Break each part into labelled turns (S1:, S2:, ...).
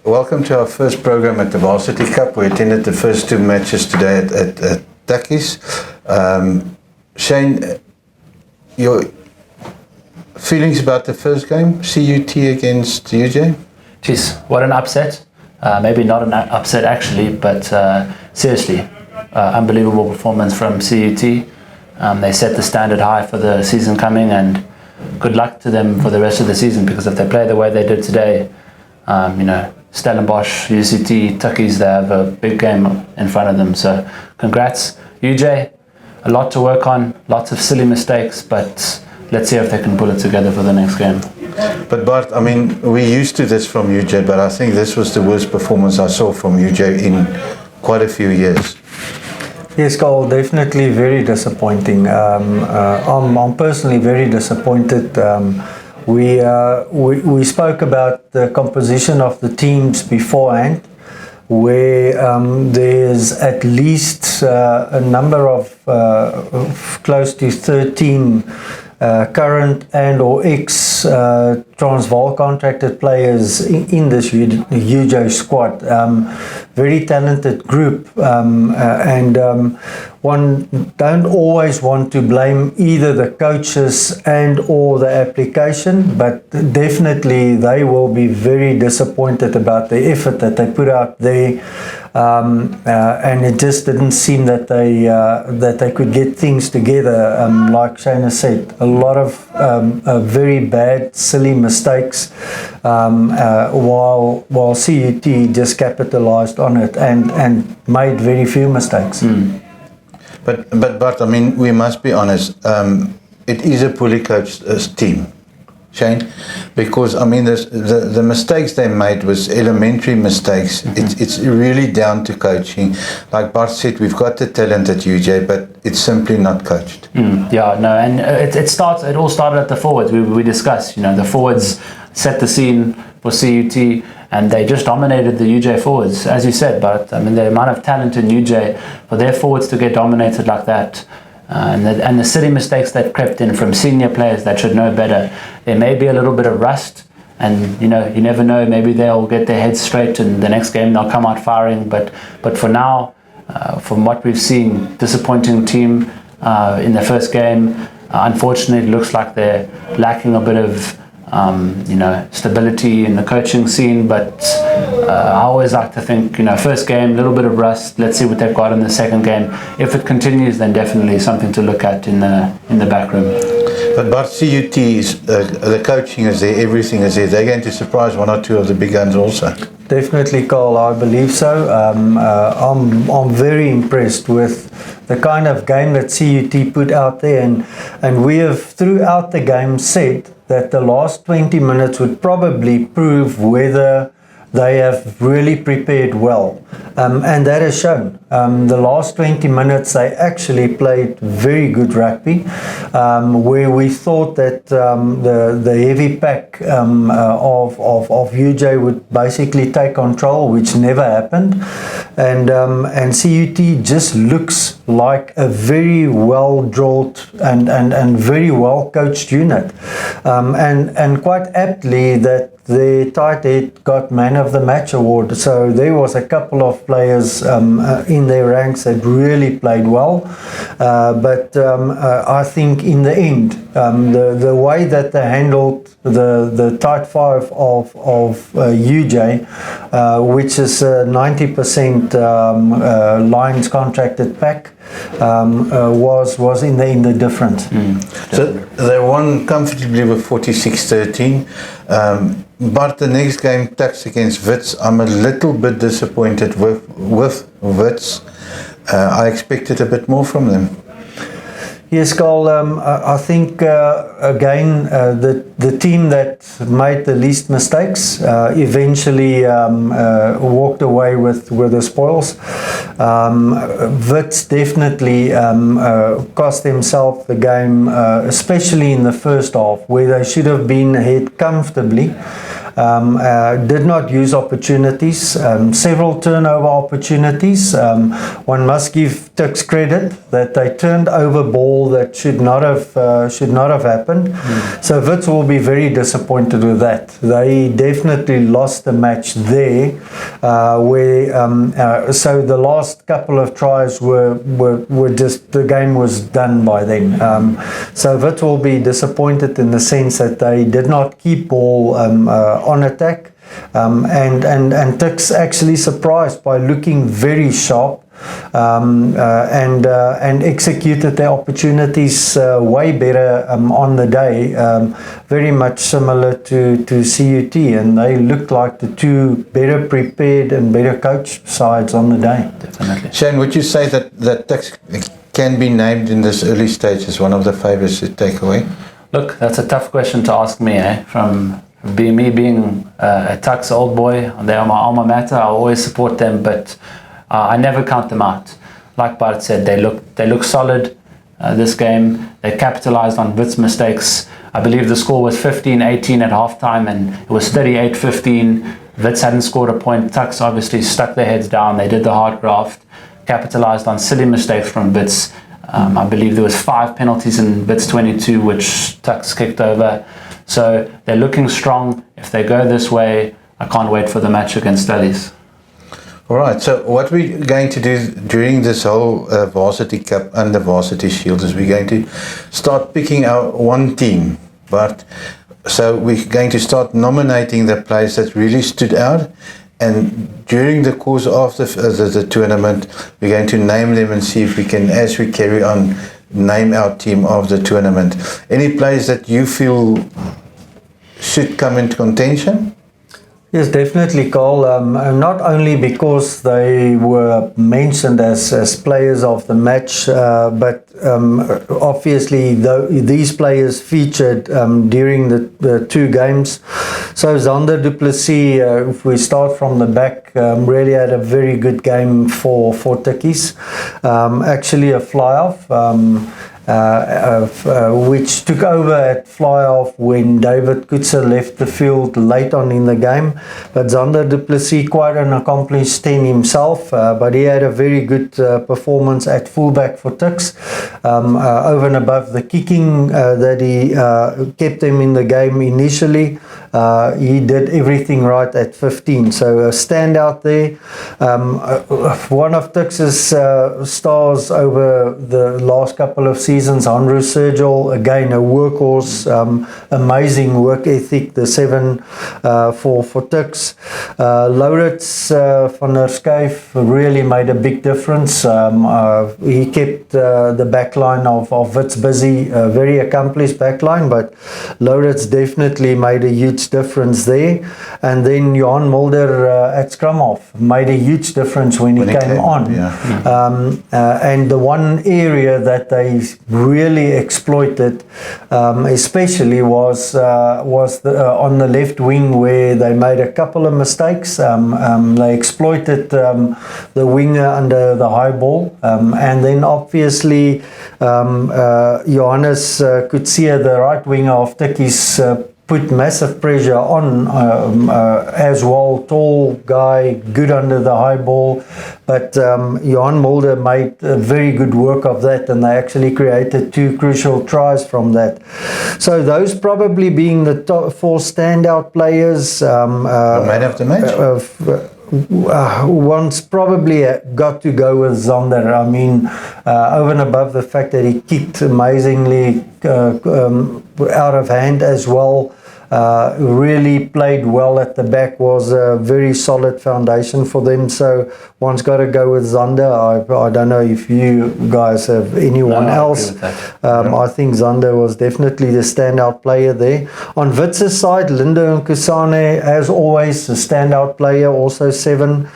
S1: Welcome to our first program at the Varsity Cup. We attended the first two matches today at Takis. Shane, your feelings about the first game, CUT against UJ?
S2: Jeez, what an upset. Maybe not an upset actually, but seriously, unbelievable performance from CUT. They set the standard high for the season coming, and good luck to them for the rest of the season, because if they play the way they did today, Stellenbosch, UCT, Tukkies, they have a big game in front of them. So congrats. UJ, a lot to work on, lots of silly mistakes, but let's see if they can pull it together for the next game.
S1: But Bart, I mean, we're used to this from UJ, but I think this was the worst performance I saw from UJ in quite a few years.
S3: Yes, Carl, definitely very disappointing. I'm personally very disappointed. We spoke about the composition of the teams beforehand, where there's at least a number of close to 13 current and or ex-Transvaal contracted players in this UJ squad. Very talented group, and one don't always want to blame either the coaches and or the application, but definitely they will be very disappointed about the effort that they put out there. And it just didn't seem that they could get things together. Like Shana said, a lot of very bad, silly mistakes, while CUT just capitalized on it and made very few mistakes.
S1: But Bart, I mean, we must be honest. It is a poorly coached team, Shane, because I mean, the mistakes they made was elementary mistakes. It's really down to coaching. Like Bart said, we've got the talent at UJ, but it's simply not coached.
S2: Yeah, no, and it all started at the forwards. We discussed, the forwards set the scene for CUT, and they just dominated the UJ forwards, as you said. But I mean, the amount of talent in UJ, for their forwards to get dominated like that. And the silly mistakes that crept in from senior players that should know better. There may be a little bit of rust, and you never know, maybe they'll get their heads straight and the next game they'll come out firing, but for now, from what we've seen, disappointing team in the first game. Unfortunately, it looks like they're lacking a bit of stability in the coaching scene, but I always like to think, first game, a little bit of rust, let's see what they've got in the second game. If it continues, then definitely something to look at in the back room.
S1: But CUT, the coaching is there, everything is there. They're going to surprise one or two of the big guns also.
S3: Definitely, Carl, I believe so. I'm very impressed with the kind of game that CUT put out there, and we have throughout the game said that the last 20 minutes would probably prove whether they have really prepared well, and that has shown. The last 20 minutes they actually played very good rugby, where we thought that the heavy pack of UJ would basically take control, which never happened, and CUT just looks like a very well drilled and very well coached unit, and quite aptly that their tight head got man of the match award. So there was a couple of players in their ranks that really played well. But I think in the end, the way that they handled the tight five of UJ, which is 90% Lions contracted pack, was in the end the difference.
S1: So they won comfortably with 46-13. But the next game, Tuks against Wits, I'm a little bit disappointed with Wits. I expected a bit more from them.
S3: Yes, Carl, I think again the team that made the least mistakes eventually walked away with the spoils. Wits definitely cost themselves the game, especially in the first half, where they should have been ahead comfortably. Did not use opportunities, several turnover opportunities. One must give Tuks credit that they turned over ball that should not have happened. So Wits will be very disappointed with that. They definitely lost the match there, so the last couple of tries were just, the game was done by then. So Wits will be disappointed in the sense that they did not keep ball on attack, and Tuks actually surprised by looking very sharp, and executed their opportunities way better on the day, very much similar to CUT, and they looked like the two better prepared and better coached sides on the day.
S2: Definitely.
S1: Shane, would you say that Tuks can be named in this early stage as one of the favourites to take away?
S2: Look, that's a tough question to ask me, From being a Tuks old boy, they are my alma mater. I always support them, but I never count them out. Like Bart said, they look solid this game. They capitalized on Wits' mistakes. I believe the score was 15-18 at halftime, and it was 38-15. Wits hadn't scored a point. Tuks obviously stuck their heads down. They did the hard graft, capitalized on silly mistakes from Wits. I believe there was 5 penalties in Wits 22, which Tuks kicked over. So they're looking strong. If they go this way, I can't wait for the match against Stullies.
S1: All right, so what we're going to do during this whole Varsity Cup and the Varsity Shield is we're going to start picking out one team. But so we're going to start nominating the players that really stood out, and during the course of the tournament, we're going to name them and see if we can, as we carry on, name our team of the tournament. Any players that you feel should come into contention?
S3: Yes, definitely, Carl. Not only because they were mentioned as players of the match, but obviously these players featured during the two games. So Zander du Plessis, if we start from the back, really had a very good game for Tikkies. Actually a fly-off. Which took over at fly-off when David Kutzer left the field late on in the game. But Zander du Plessis, quite an accomplished 10 himself, but he had a very good performance at fullback for Tuks, over and above the kicking that he kept him in the game initially. He did everything right at 15, so a standout there. One of Tuks' stars over the last couple of seasons, Hanro Sergel, again a workhorse, amazing work ethic, the 7 for Tuks. Laurits van der Schuyf really made a big difference. He kept the backline of Wits busy, very accomplished backline, but Laurits definitely made a huge difference there. And then Johan Mulder at scrum half made a huge difference when he came on.
S1: Yeah.
S3: And the one area that they really exploited, especially was on the left wing, where they made a couple of mistakes. They exploited the winger under the high ball, and then obviously Johannes Kutsia, the right winger of Tikkies, put massive pressure on as well. Tall guy, good under the high ball, but Johan Mulder made very good work of that, and they actually created 2 crucial tries from that. So those probably being the top 4 standout players.
S1: Man of the match?
S3: One's probably got to go with Zander. I mean, over and above the fact that he kicked amazingly out of hand as well, really played well at the back, was a very solid foundation for them. So one's got to go with Zander. I don't know if you guys have anyone else. I think Zander was definitely the standout player there. On Wits's side, Lindo Nkusane, as always, a standout player, also 7.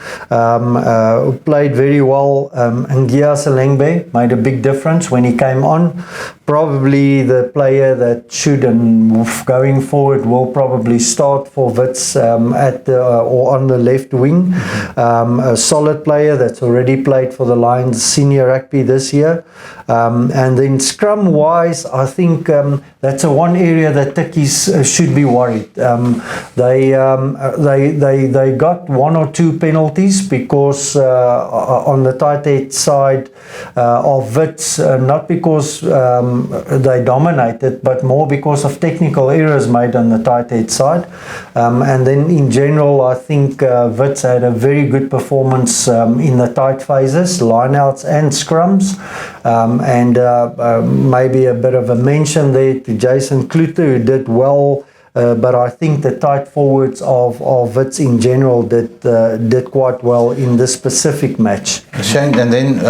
S3: Played very well. Ngia Selengbe made a big difference when he came on. Probably the player that should, and going forward, will probably start for Wits at the, or on the left wing. A solid player that's already played for the Lions senior rugby this year. And then scrum wise, I think that's a one area that Tikkies should be worried. They got 1 or 2 penalties because on the tight head side of Wits, not because they dominated, but more because of technical errors made on the tight head side. And then in general, I think Wits had a very good performance in the tight phases, lineouts and scrums. And maybe a bit of a mention there to Jason Klute, who did well, but I think the tight forwards of Wits in general did quite well in this specific match.
S1: Shane, and then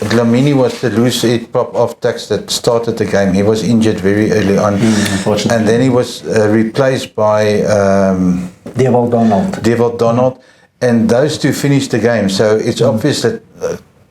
S1: Dlamini was the loose head prop off tax that started the game. He was injured very early on,
S2: unfortunately,
S1: and then he was replaced by
S3: Devil
S1: Donald, and those 2 finished the game. So it's obvious that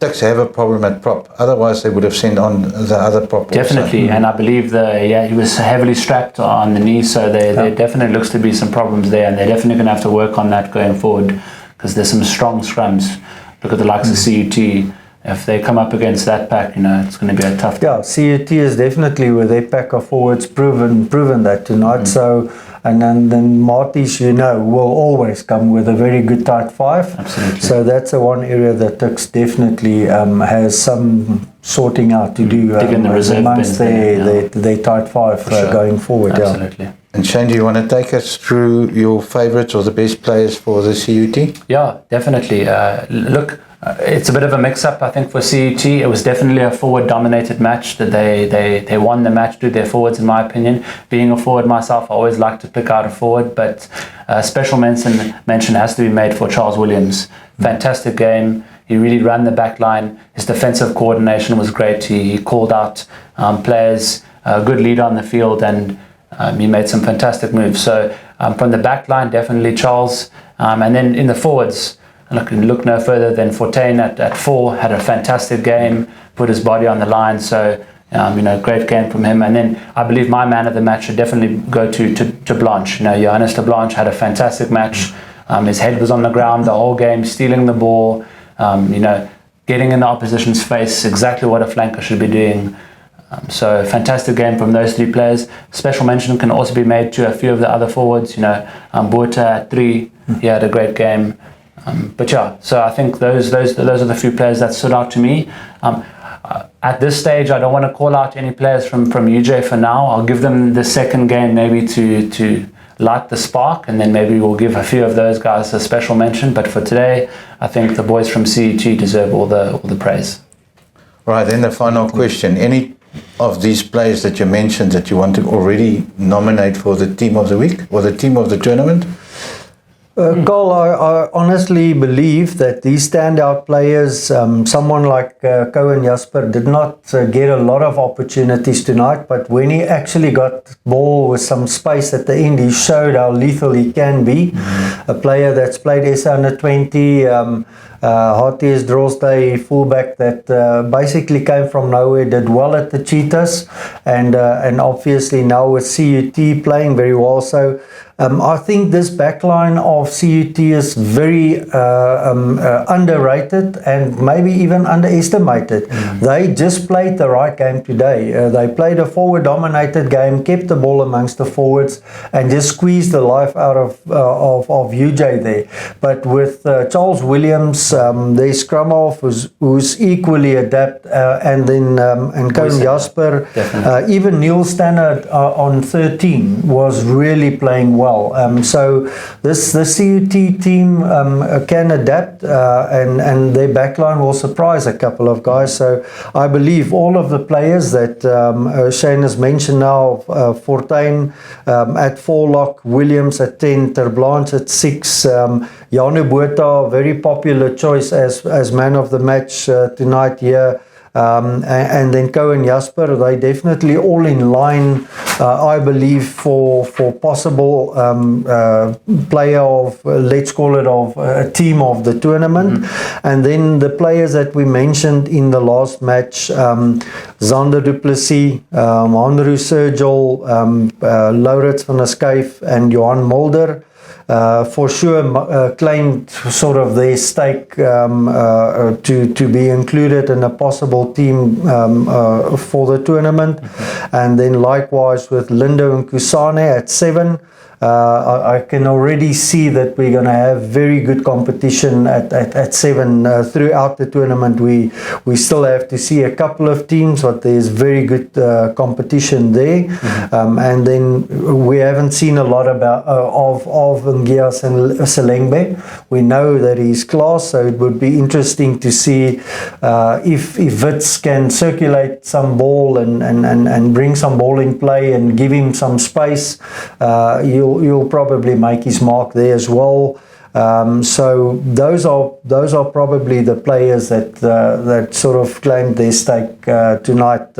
S1: Tuks have a problem at prop. Otherwise, they would have sent on the other prop.
S2: Definitely, also. And I believe he was heavily strapped on the knee, so there definitely looks to be some problems there, and they're definitely going to have to work on that going forward, because there's some strong scrums. Look at the likes of CUT. If they come up against that pack, it's going to be a tough game.
S3: Yeah, CUT is definitely with their pack of forwards proven that tonight. So, and then Marties, will always come with a very good tight 5.
S2: Absolutely.
S3: So that's the one area that Tuks definitely has some sorting out to do amongst their tight 5 going forward.
S2: Absolutely.
S3: Yeah.
S1: And Shane, do you want to take us through your favourites or the best players for the CUT?
S2: Yeah, definitely. Look, it's a bit of a mix-up, I think, for CUT. It was definitely a forward-dominated match. That they won the match through their forwards, in my opinion. Being a forward myself, I always like to pick out a forward, but special mention has to be made for Charles Williams. Fantastic game. He really ran the back line. His defensive coordination was great. He called out players, a good leader on the field, and he made some fantastic moves. So from the back line, definitely Charles. And then in the forwards, look no further than Fortain at 4, had a fantastic game, put his body on the line. So, great game from him. And then I believe my man of the match should definitely go to Blanche. Johannes de Blanche had a fantastic match. His head was on the ground the whole game, stealing the ball, getting in the opposition's face, exactly what a flanker should be doing. So fantastic game from those 3 players. Special mention can also be made to a few of the other forwards. Buerta at 3, he had a great game. So I think those are the few players that stood out to me. At this stage, I don't want to call out any players from UJ for now. I'll give them the second game maybe to light the spark, and then maybe we'll give a few of those guys a special mention. But for today, I think the boys from CUT deserve all the praise.
S1: Right, then the final question. Any of these players that you mentioned that you want to already nominate for the team of the week or the team of the tournament?
S3: Cole, I honestly believe that these standout players, someone like Cohen Jasper, did not get a lot of opportunities tonight, but when he actually got ball with some space at the end, he showed how lethal he can be. A player that's played SA under 20, Harties Droste, fullback that basically came from nowhere, did well at the Cheetahs, and obviously now with CUT playing very well. So I think this backline of CUT is very underrated and maybe even underestimated. They just played the right game today. They played a forward-dominated game, kept the ball amongst the forwards, and just squeezed the life out of UJ there. But with Charles Williams, their scrum half who's equally adept, and then and Cohen Jasper, even Neil Stannard on 13 was really playing well. So this CUT team can adapt, and their backline will surprise a couple of guys. So I believe all of the players that Shane has mentioned now, Fortuin at 4 lock, Williams at 10, Terblanche at 6, Janu Botha, very popular choice as man of the match tonight here. And then Cohen Jasper, they definitely all in line, I believe, for possible player of, let's call it, of a team of the tournament. And then the players that we mentioned in the last match, Zander Du Plessis, Andrew Sergel, Laurits van der Schuyf and Johan Mulder. For sure claimed sort of their stake to be included in a possible team for the tournament. And then likewise with Lindo and Kusane at 7. I can already see that we're going to have very good competition at 7 throughout the tournament. We still have to see a couple of teams, but there's very good competition there. And then we haven't seen a lot about of Ngias and Selengbe. We know that he's class, so it would be interesting to see if Wits can circulate some ball and bring some ball in play and give him some space. You'll probably make his mark there as well. So those are probably the players that sort of claimed their stake tonight.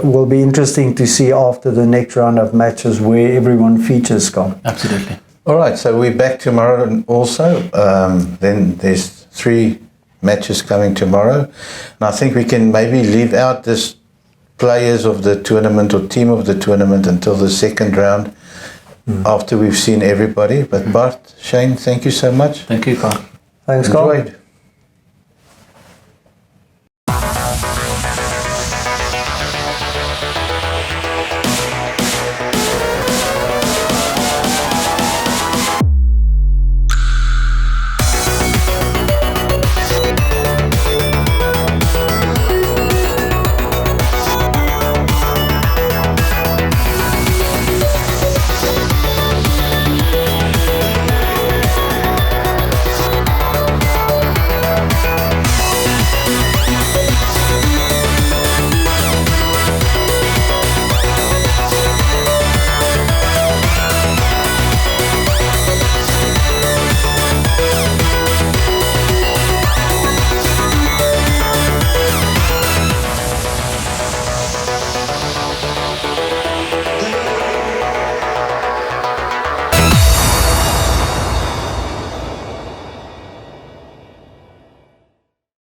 S3: Will be interesting to see after the next round of matches where everyone features, Scott.
S2: Absolutely.
S1: All right, so we're back tomorrow also. Then there's 3 matches coming tomorrow. And I think we can maybe leave out this players of the tournament or team of the tournament until the second round. After we've seen everybody. But Bart, Shane, thank you so much.
S2: Thank you, Carl.
S3: Thanks, Carl.
S1: Enjoyed.